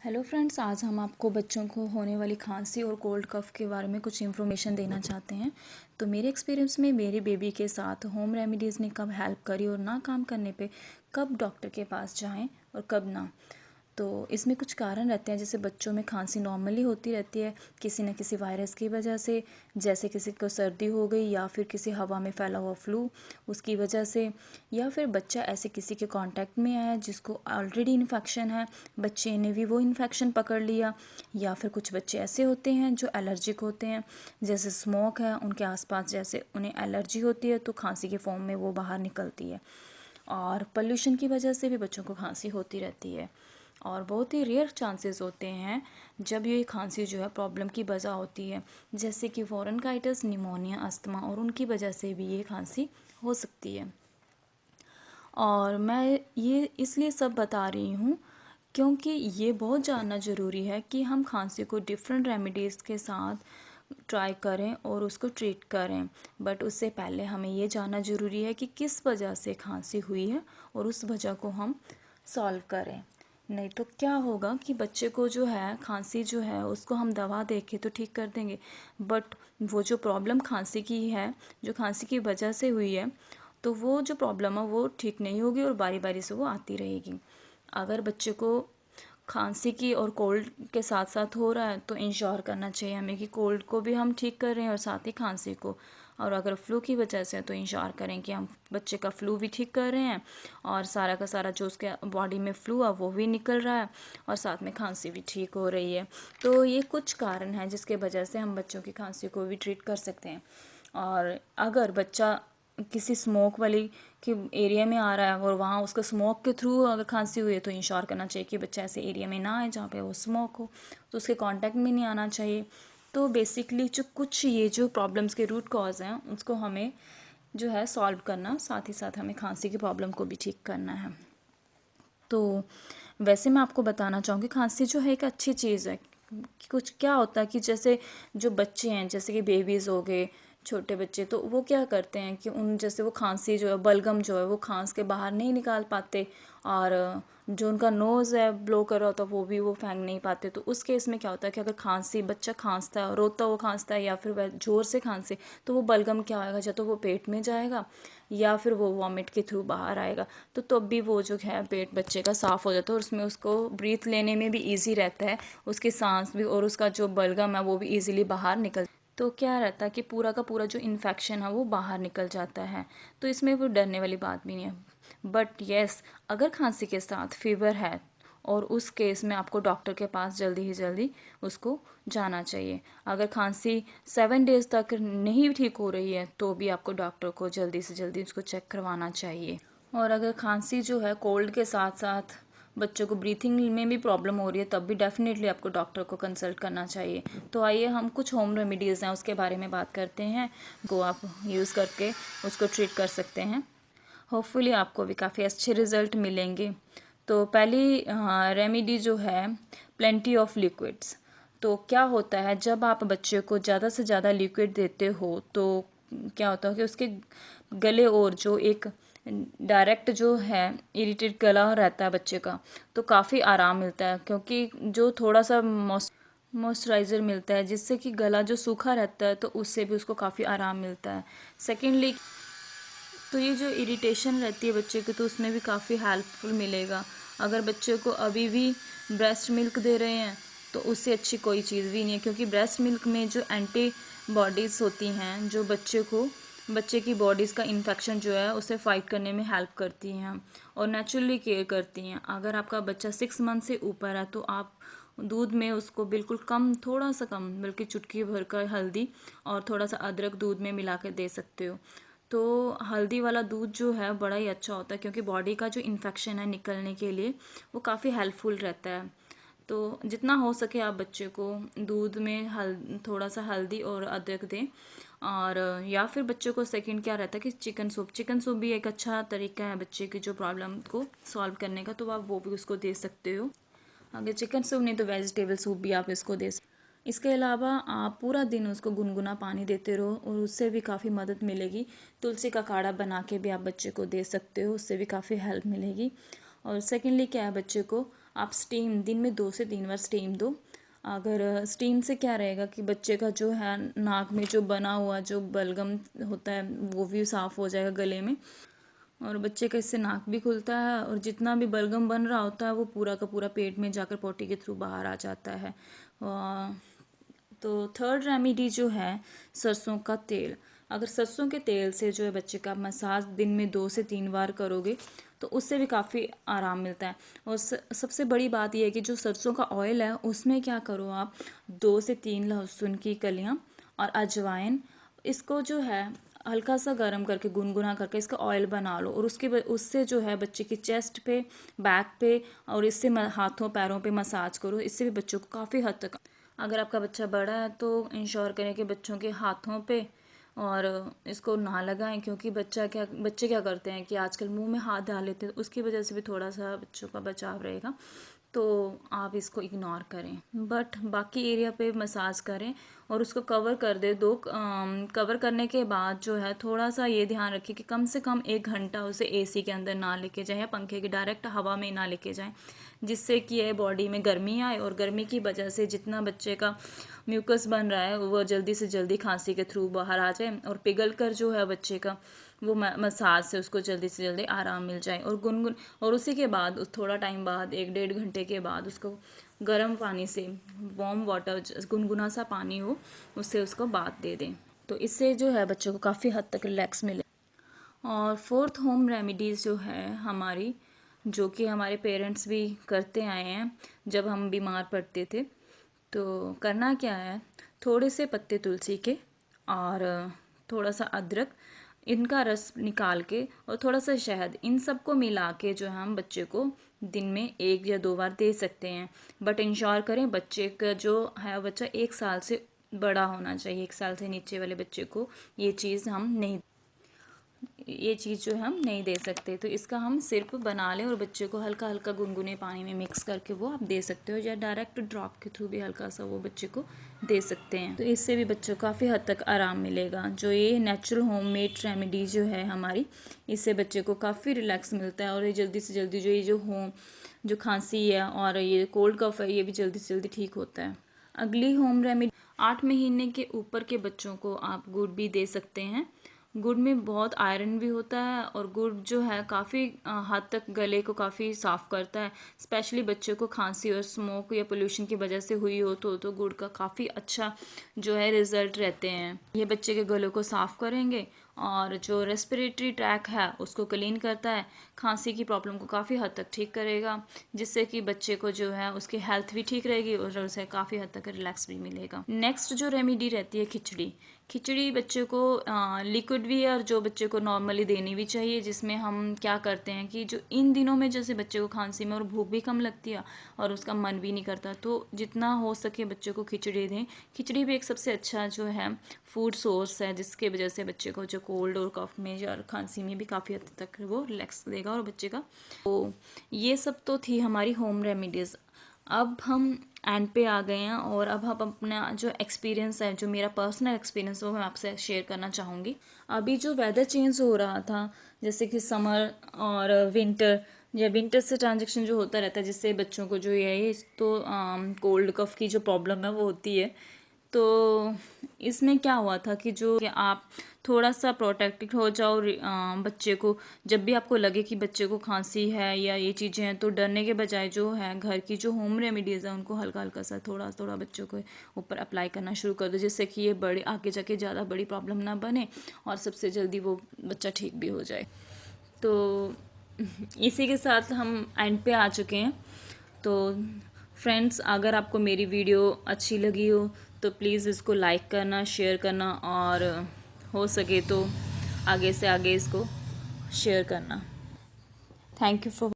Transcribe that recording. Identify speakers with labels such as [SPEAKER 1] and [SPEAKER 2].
[SPEAKER 1] Hello friends, आज हम आपको बच्चों को होने वाली खांसी और कोल्ड कफ़ के बारे में कुछ इन्फॉर्मेशन देना चाहते हैं। तो मेरे एक्सपीरियंस में मेरे बेबी के साथ होम रेमेडीज़ ने कब हेल्प करी और ना काम करने पे कब डॉक्टर के पास जाएं और कब ना। तो इसमें कुछ कारण रहते हैं, जैसे बच्चों में खांसी नॉर्मली होती रहती है किसी न किसी वायरस की वजह से, जैसे किसी को सर्दी हो गई या फिर किसी हवा में फैला हुआ फ्लू उसकी वजह से, या फिर बच्चा ऐसे किसी के कांटेक्ट में आया जिसको ऑलरेडी इन्फेक्शन है, बच्चे ने भी वो इन्फेक्शन पकड़ लिया, या फिर कुछ बच्चे ऐसे होते हैं जो एलर्जिक होते हैं, जैसे स्मोक है उनके आसपास जैसे उन्हें एलर्जी होती है तो खांसी के फॉर्म में वो बाहर निकलती है। और पोल्यूशन की वजह से भी बच्चों को खांसी होती रहती है, और बहुत ही रेयर चांसेस होते हैं जब ये खांसी जो है प्रॉब्लम की वजह होती है, जैसे कि ब्रोंकाइटिस, निमोनिया, अस्थमा, और उनकी वजह से भी ये खांसी हो सकती है। और मैं ये इसलिए सब बता रही हूँ क्योंकि ये बहुत जानना ज़रूरी है कि हम खांसी को डिफरेंट रेमेडीज़ के साथ ट्राई करें और उसको ट्रीट करें। बट उससे पहले हमें ये जानना ज़रूरी है कि किस वजह से खांसी हुई है और उस वजह को हम सॉल्व करें। नहीं तो क्या होगा कि बच्चे को जो है खांसी जो है उसको हम दवा दे के तो ठीक कर देंगे, बट वो जो प्रॉब्लम खांसी की है, जो खांसी की वजह से हुई है, तो वो जो प्रॉब्लम है वो ठीक नहीं होगी और बारी बारी से वो आती रहेगी। अगर बच्चे को खांसी की और कोल्ड के साथ साथ हो रहा है तो इंश्योर करना चाहिए हमें कि कोल्ड को भी हम ठीक कर रहे हैं और साथ ही खांसी को। और अगर फ्लू की वजह से है तो इंश्योर करें कि हम बच्चे का फ्लू भी ठीक कर रहे हैं और सारा का सारा जो उसके बॉडी में फ्लू है वो भी निकल रहा है और साथ में खांसी भी ठीक हो रही है। तो ये कुछ कारण हैं जिसके वजह से हम बच्चों की खांसी को भी ट्रीट कर सकते हैं। और अगर बच्चा किसी स्मोक वाली के एरिया में आ रहा है और वहाँ उसको स्मोक के थ्रू अगर खांसी हुई है तो इंश्योर करना चाहिए कि बच्चा ऐसे एरिया में ना आए जहाँ पे वो स्मोक हो, तो उसके कांटेक्ट में नहीं आना चाहिए। तो बेसिकली जो कुछ ये जो प्रॉब्लम्स के रूट कॉज हैं उसको हमें जो है सॉल्व करना, साथ ही साथ हमें खांसी की प्रॉब्लम को भी ठीक करना है। तो वैसे मैं आपको बताना चाहूँगी खांसी जो है एक अच्छी चीज़ है। कि कुछ क्या होता है कि जैसे जो बच्चे हैं, जैसे कि बेबीज़ हो गए, छोटे बच्चे, तो वो क्या करते हैं कि उन जैसे वो खांसी जो है, बलगम जो है वो खांस के बाहर नहीं निकाल पाते, और जो उनका नोज़ है ब्लो कर रहा होता है वो भी वो फेंक नहीं पाते। तो उस केस में क्या होता है कि अगर खांसी बच्चा खांसता है, रोता हुआ खांसता है या फिर वह ज़ोर से खांसे, तो वो बलगम क्या होगा, या तो वो पेट में जाएगा या फिर वो वॉमिट के थ्रू बाहर आएगा। तो तब भी वो जो है पेट बच्चे का साफ़ हो जाता है और उसमें उसको ब्रीथ लेने में भी ईजी रहता है, उसकी सांस भी, और उसका जो बलगम है वो भी ईजिली बाहर निकल। तो क्या रहता है कि पूरा का पूरा जो इन्फेक्शन है वो बाहर निकल जाता है। तो इसमें वो डरने वाली बात भी नहीं है। बट येस, अगर खांसी के साथ फीवर है और उस केस में आपको डॉक्टर के पास जल्दी ही जल्दी उसको जाना चाहिए। अगर खांसी 7 डेज़ तक नहीं ठीक हो रही है तो भी आपको डॉक्टर को जल्दी से जल्दी उसको चेक करवाना चाहिए। और अगर खांसी जो है कोल्ड के साथ साथ बच्चों को ब्रीथिंग में भी प्रॉब्लम हो रही है तब भी डेफिनेटली आपको डॉक्टर को कंसल्ट करना चाहिए। तो आइए हम कुछ होम रेमेडीज़ हैं उसके बारे में बात करते हैं, को आप यूज़ करके उसको ट्रीट कर सकते हैं। होपफुली आपको भी काफ़ी अच्छे रिज़ल्ट मिलेंगे। तो पहली रेमेडी जो है, प्लेंटी ऑफ लिक्विड्स। तो क्या होता है जब आप बच्चे को ज़्यादा से ज़्यादा लिक्विड देते हो तो क्या होता है कि उसके गले और जो एक डायरेक्ट जो है इरिटेट गला रहता है बच्चे का, तो काफ़ी आराम मिलता है, क्योंकि जो थोड़ा सा मॉइस्चराइज़र मिलता है जिससे कि गला जो सूखा रहता है तो उससे भी उसको काफ़ी आराम मिलता है। सेकेंडली, तो ये जो इरिटेशन रहती है बच्चे की तो उसमें भी काफ़ी हेल्पफुल मिलेगा। अगर बच्चे को अभी भी ब्रेस्ट मिल्क दे रहे हैं तो उससे अच्छी कोई चीज़ भी नहीं है, क्योंकि ब्रेस्ट मिल्क में जो एंटीबॉडीज़ होती हैं जो बच्चे की बॉडीज़ का इन्फेक्शन जो है उसे फाइट करने में हेल्प करती हैं और नेचुरली केयर करती हैं। अगर आपका बच्चा 6 मंथ से ऊपर है तो आप दूध में उसको बिल्कुल कम, थोड़ा सा कम, बल्कि चुटकी भर कर हल्दी और थोड़ा सा अदरक दूध में मिला कर दे सकते हो। तो हल्दी वाला दूध जो है बड़ा ही अच्छा होता है, क्योंकि बॉडी का जो इन्फेक्शन है निकलने के लिए वो काफ़ी हेल्पफुल रहता है। तो जितना हो सके आप बच्चे को दूध में थोड़ा सा हल्दी और अदरक दें। और या फिर बच्चे को सेकंड क्या रहता है कि चिकन सूप भी एक अच्छा तरीका है बच्चे की जो प्रॉब्लम को सॉल्व करने का, तो आप वो भी उसको दे सकते हो। अगर चिकन सूप नहीं तो वेजिटेबल सूप भी आप इसको दे सकते। इसके अलावा आप पूरा दिन उसको गुनगुना पानी देते रहो और उससे भी काफ़ी मदद मिलेगी। तुलसी का काढ़ा बना के भी आप बच्चे को दे सकते हो, उससे भी काफ़ी हेल्प मिलेगी। और सेकेंडली क्या है, बच्चे को आप स्टीम दिन में 2 से 3 बार स्टीम दो। अगर स्टीम से क्या रहेगा कि बच्चे का जो है नाक में जो बना हुआ जो बलगम होता है वो भी साफ़ हो जाएगा गले में, और बच्चे का इससे नाक भी खुलता है, और जितना भी बलगम बन रहा होता है वो पूरा का पूरा पेट में जाकर पोटी के थ्रू बाहर आ जाता है। तो थर्ड रेमेडी जो है सरसों का तेल। अगर सरसों के तेल से जो है बच्चे का मसाज दिन में 2 से 3 बार करोगे तो उससे भी काफ़ी आराम मिलता है। और सबसे बड़ी बात यह है कि जो सरसों का ऑयल है उसमें क्या करो आप 2 से 3 लहसुन की कलियां और अजवाइन, इसको जो है हल्का सा गर्म करके गुनगुना करके इसका ऑयल बना लो, और उससे जो है बच्चे की चेस्ट पे, बैक पे और इससे हाथों पैरों पे मसाज करो। इससे भी बच्चों को काफ़ी हद तक, अगर आपका बच्चा बड़ा है तो इंश्योर करें कि बच्चों के हाथों पे और इसको ना लगाएं, क्योंकि बच्चे क्या करते हैं कि आजकल मुंह में हाथ डाल लेते हैं, तो उसकी वजह से भी थोड़ा सा बच्चों का बचाव रहेगा, तो आप इसको इग्नोर करें। बट बाकी एरिया पे मसाज करें और उसको कवर कर दे दो। कवर करने के बाद जो है थोड़ा सा ये ध्यान रखिए कि कम से कम 1 घंटा उसे एसी के अंदर ना लेके जाएं या पंखे की डायरेक्ट हवा में ना लेके जाएं, जिससे कि ये बॉडी में गर्मी आए, और गर्मी की वजह से जितना बच्चे का म्यूकस बन रहा है वो जल्दी से जल्दी खांसी के थ्रू बाहर आ जाए, और पिघल कर जो है बच्चे का वो मसाज से उसको जल्दी से जल्दी आराम मिल जाए। और गुनगुन और उसी के बाद थोड़ा टाइम बाद 1-1.5 घंटे के बाद उसको गर्म पानी से, वार्म वाटर, गुनगुना सा पानी हो उससे उसको बाथ दे दें, तो इससे जो है बच्चों को काफ़ी हद तक रिलैक्स मिले। और फोर्थ होम रेमेडीज़ जो है हमारी, जो कि हमारे पेरेंट्स भी करते आए हैं जब हम बीमार पड़ते थे, तो करना क्या है, थोड़े से पत्ते तुलसी के और थोड़ा सा अदरक, इनका रस निकाल के और थोड़ा सा शहद, इन सबको मिला के जो है हम बच्चे को दिन में 1 या 2 बार दे सकते हैं। बट इंश्योर करें बच्चे का जो है बच्चा 1 साल से बड़ा होना चाहिए। 1 साल से नीचे वाले बच्चे को ये चीज़ जो हम नहीं दे सकते। तो इसका हम सिर्फ बना लें और बच्चे को हल्का हल्का गुनगुने पानी में मिक्स करके वो आप दे सकते हो, या डायरेक्ट ड्रॉप के थ्रू भी हल्का सा वो बच्चे को दे सकते हैं। तो इससे भी बच्चों को काफ़ी हद तक आराम मिलेगा। जो ये नेचुरल होममेड रेमेडी जो है हमारी, इससे बच्चे को काफ़ी रिलैक्स मिलता है, और ये जल्दी से जल्दी जो खांसी है और ये कोल्ड कफ है ये भी जल्दी से जल्दी ठीक होता है। अगली होम रेमेडी, 8 महीने के ऊपर के बच्चों को आप गुड़ भी दे सकते हैं। गुड़ में बहुत आयरन भी होता है, और गुड़ जो है काफ़ी हद तक गले को काफ़ी साफ़ करता है। स्पेशली बच्चों को खांसी और स्मोक या पोल्यूशन की वजह से हुई हो तो गुड़ का काफ़ी अच्छा जो है रिज़ल्ट रहते हैं। ये बच्चे के गले को साफ़ करेंगे, और जो रेस्पिरेटरी ट्रैक है उसको क्लीन करता है, खांसी की प्रॉब्लम को काफ़ी हद तक ठीक करेगा, जिससे कि बच्चे को जो है उसकी हेल्थ भी ठीक रहेगी और उसे काफ़ी हद तक रिलैक्स भी मिलेगा। नेक्स्ट जो रेमेडी रहती है खिचड़ी बच्चे को लिक्विड भी है और जो बच्चे को नॉर्मली देनी भी चाहिए, जिसमें हम क्या करते हैं कि जो इन दिनों में जैसे बच्चे को खांसी में और भूख भी कम लगती है और उसका मन भी नहीं करता, तो जितना हो सके बच्चे को खिचड़ी दें। खिचड़ी भी एक सबसे अच्छा जो है फूड सोर्स है, जिसके वजह से बच्चे को जो कोल्ड और कफ में या खांसी में भी काफ़ी हद तक वो रिलैक्स देगा और बच्चे का। तो ये सब तो थी हमारी होम रेमेडीज़। अब हम एंड पे आ गए हैं, और अब हम अपना जो एक्सपीरियंस है, जो मेरा पर्सनल एक्सपीरियंस है वो मैं आपसे शेयर करना चाहूँगी। अभी जो वेदर चेंज हो रहा था, जैसे कि समर और विंटर, या विंटर से ट्रांजेक्शन जो होता रहता है, जिससे बच्चों को जो ये तो कोल्ड कफ की जो प्रॉब्लम है वो होती है। तो इसमें क्या हुआ था कि आप थोड़ा सा प्रोटेक्टेड हो जाओ बच्चे को। जब भी आपको लगे कि बच्चे को खांसी है या ये चीज़ें हैं, तो डरने के बजाय जो है घर की जो होम रेमेडीज़ है उनको हल्का हल्का सा थोड़ा थोड़ा बच्चों के ऊपर अप्लाई करना शुरू कर दो, जिससे कि ये बड़े आगे जाके ज़्यादा बड़ी प्रॉब्लम ना बने और सबसे जल्दी वो बच्चा ठीक भी हो जाए। तो इसी के साथ हम एंड पे आ चुके हैं। तो फ्रेंड्स, अगर आपको मेरी वीडियो अच्छी लगी हो तो प्लीज़ इसको लाइक करना, शेयर करना, और हो सके तो आगे से आगे इसको शेयर करना। Thank you for